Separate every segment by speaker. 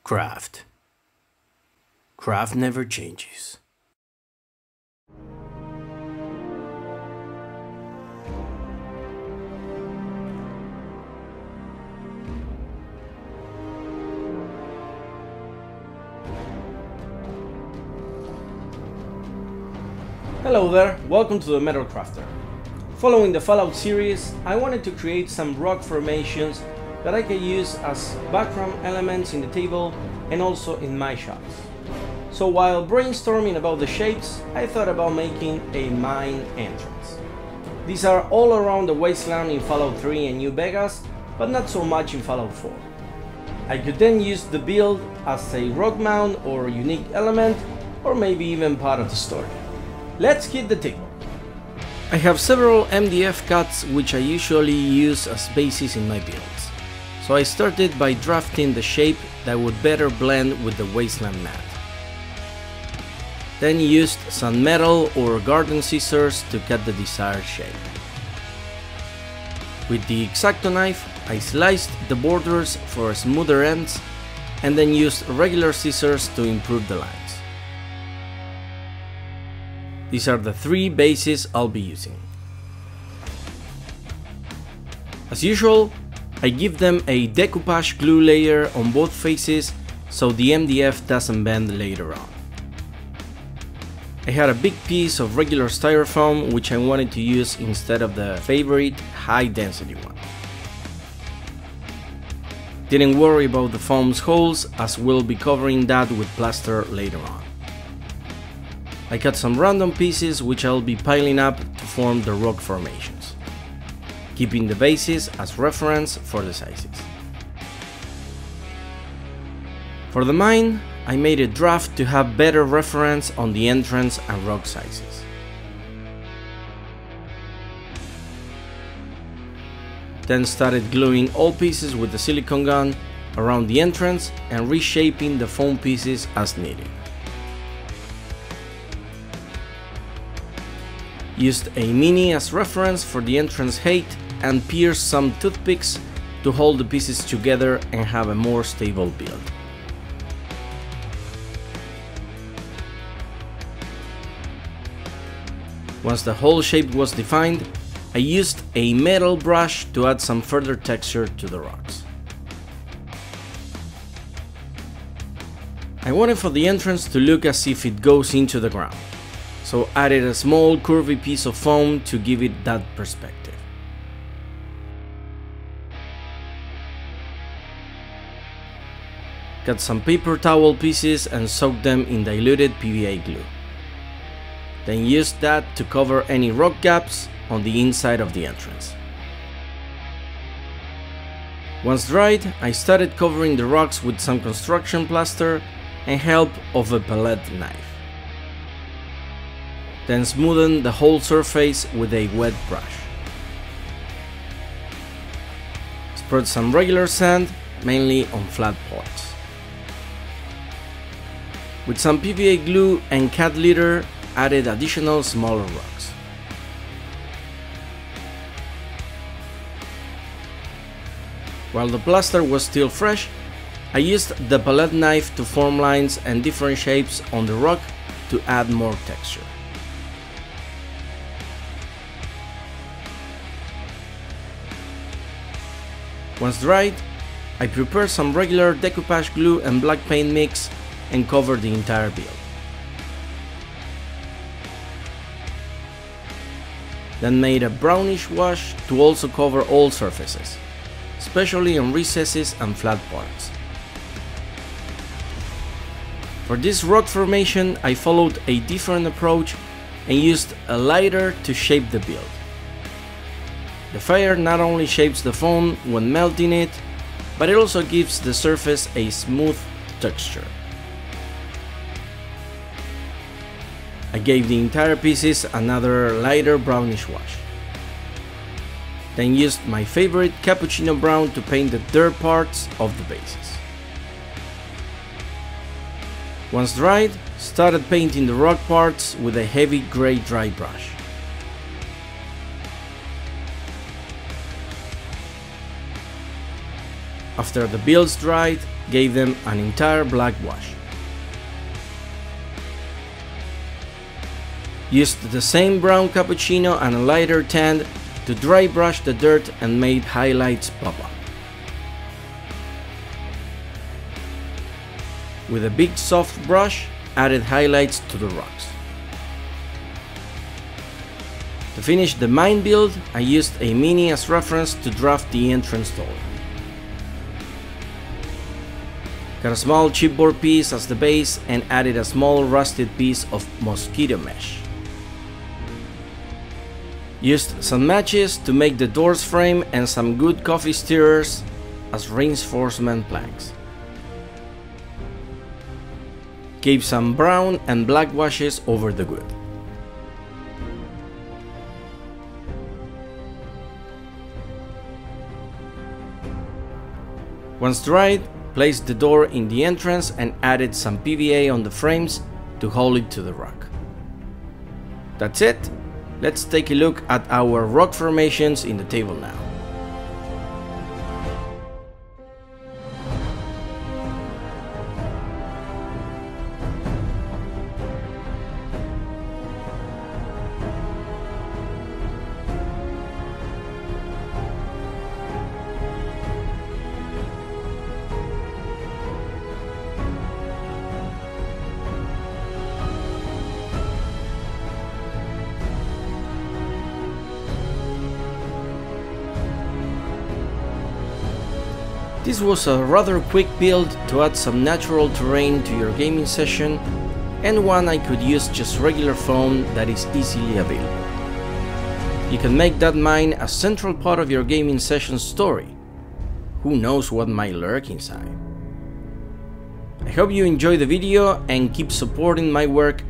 Speaker 1: Craft. Craft never changes.
Speaker 2: Hello there, welcome to the Metal Crafter. Following the Fallout series, I wanted to create some rock formations that I can use as background elements in the table and also in my shots. So while brainstorming about the shapes, I thought about making a mine entrance. These are all around the wasteland in Fallout 3 and New Vegas, but not so much in Fallout 4. I could then use the build as a rock mount or unique element, or maybe even part of the story. Let's hit the table. I have several MDF cuts which I usually use as bases in my builds. So I started by drafting the shape that would better blend with the wasteland mat. Then used some metal or garden scissors to cut the desired shape. With the X-Acto knife, I sliced the borders for smoother ends and then used regular scissors to improve the lines. These are the three bases I'll be using. As usual, I give them a decoupage glue layer on both faces so the MDF doesn't bend later on. I had a big piece of regular styrofoam which I wanted to use instead of the favorite high density one. Didn't worry about the foam's holes as we'll be covering that with plaster later on. I cut some random pieces which I'll be piling up to form the rock formations, keeping the bases as reference for the sizes. For the mine, I made a draft to have better reference on the entrance and rock sizes. Then started gluing all pieces with the silicone gun around the entrance and reshaping the foam pieces as needed. Used a mini as reference for the entrance height and pierced some toothpicks to hold the pieces together and have a more stable build. Once the whole shape was defined, I used a metal brush to add some further texture to the rocks. I wanted for the entrance to look as if it goes into the ground, so added a small curvy piece of foam to give it that perspective. Cut some paper towel pieces and soaked them in diluted PVA glue. Then used that to cover any rock gaps on the inside of the entrance. Once dried, I started covering the rocks with some construction plaster and help of a palette knife. Then smoothen the whole surface with a wet brush. Spread some regular sand, mainly on flat parts. With some PVA glue and cat litter, added additional smaller rocks. While the plaster was still fresh, I used the palette knife to form lines and different shapes on the rock to add more texture. Once dried, I prepared some regular decoupage glue and black paint mix and covered the entire build. Then made a brownish wash to also cover all surfaces, especially on recesses and flat parts. For this rock formation, I followed a different approach and used a lighter to shape the build. The fire not only shapes the foam when melting it, but it also gives the surface a smooth texture. I gave the entire pieces another lighter brownish wash. Then used my favorite cappuccino brown to paint the dirt parts of the bases. Once dried, started painting the rock parts with a heavy gray dry brush. After the builds dried, gave them an entire black wash. Used the same brown cappuccino and a lighter tan to dry brush the dirt and made highlights pop up. With a big soft brush, added highlights to the rocks. To finish the mine build, I used a mini as reference to draft the entrance door. Got a small chipboard piece as the base and added a small rusted piece of mosquito mesh. Used some matches to make the door's frame and some good coffee stirrers as reinforcement planks. Gave some brown and black washes over the wood. Once dried, placed the door in the entrance and added some PVA on the frames to hold it to the rock. That's it. Let's take a look at our rock formations in the table now. This was a rather quick build to add some natural terrain to your gaming session, and one I could use just regular foam that is easily available. You can make that mine a central part of your gaming session story. Who knows what might lurk inside? I hope you enjoyed the video and keep supporting my work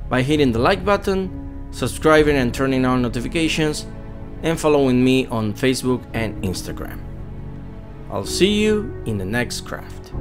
Speaker 2: by hitting the like button, subscribing and turning on notifications, and following me on Facebook and Instagram. I'll see you in the next craft.